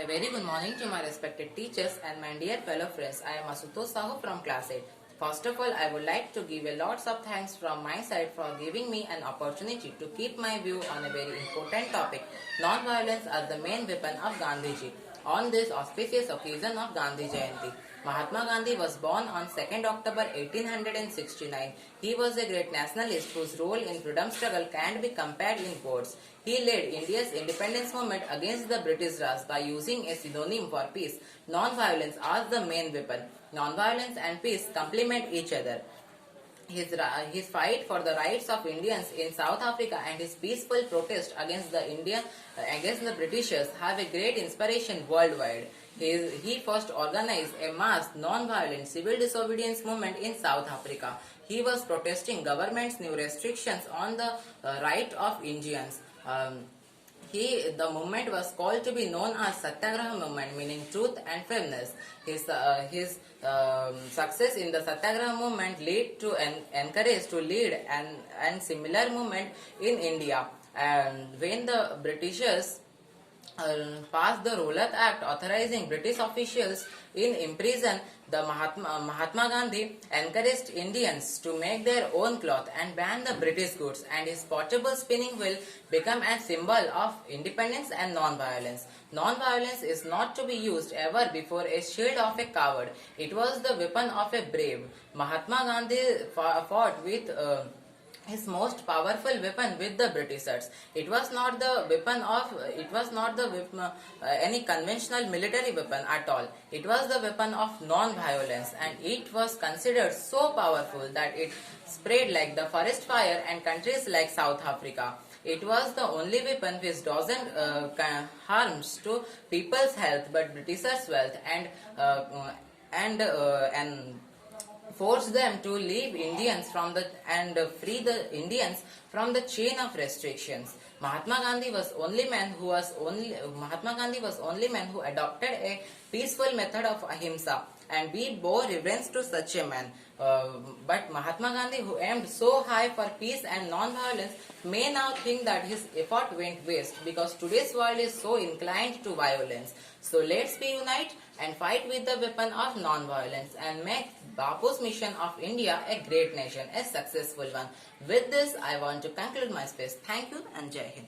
A very good morning to my respected teachers and my dear fellow friends. I am Asutosh Sahu from class 8. First of all, I would like to give a lots of thanks from my side for giving me an opportunity to keep my view on a very important topic, non-violence as the main weapon of Gandhiji. On this auspicious occasion of Gandhi Jayanti, Mahatma Gandhi was born on 2nd October 1869. He was a great nationalist whose role in freedom struggle can't be compared in words. He led India's independence movement against the British Raj by using a synonym for peace, non-violence as the main weapon. Non-violence and peace complement each other. His fight for the rights of Indians in South Africa and his peaceful protest against the Britishers have a great inspiration worldwide. He first organized a mass non-violent civil disobedience movement in South Africa. He was protesting government's new restrictions on the right of Indians. The movement was called to be known as Satyagraha movement, meaning truth and fairness. His success in the Satyagraha movement led to encourage to lead and similar movement in India. And when the Britishers passed the Rowlatt Act authorizing British officials in imprison, the Mahatma Gandhi encouraged Indians to make their own cloth and ban the British goods, and his portable spinning wheel became a symbol of independence and non-violence. Non-violence is not to be used ever before a shield of a coward. It was the weapon of a brave. Mahatma Gandhi fought with his most powerful weapon with the Britishers. It was not any conventional military weapon at all. It was the weapon of non-violence, and it was considered so powerful that it spread like the forest fire in countries like South Africa. It was the only weapon which doesn't harms to people's health but Britishers' wealth and force them to leave Indians and free the Indians from the chain of restrictions. Mahatma Gandhi was only man who adopted a peaceful method of ahimsa, and we bore reverence to such a man. But Mahatma Gandhi, who aimed so high for peace and non-violence, may now think that his effort went waste because today's world is so inclined to violence. So let's be unite and fight with the weapon of non-violence and make Bapu's mission of India a great nation, a successful one. With this, I want to conclude my speech. Thank you and Jai Hind.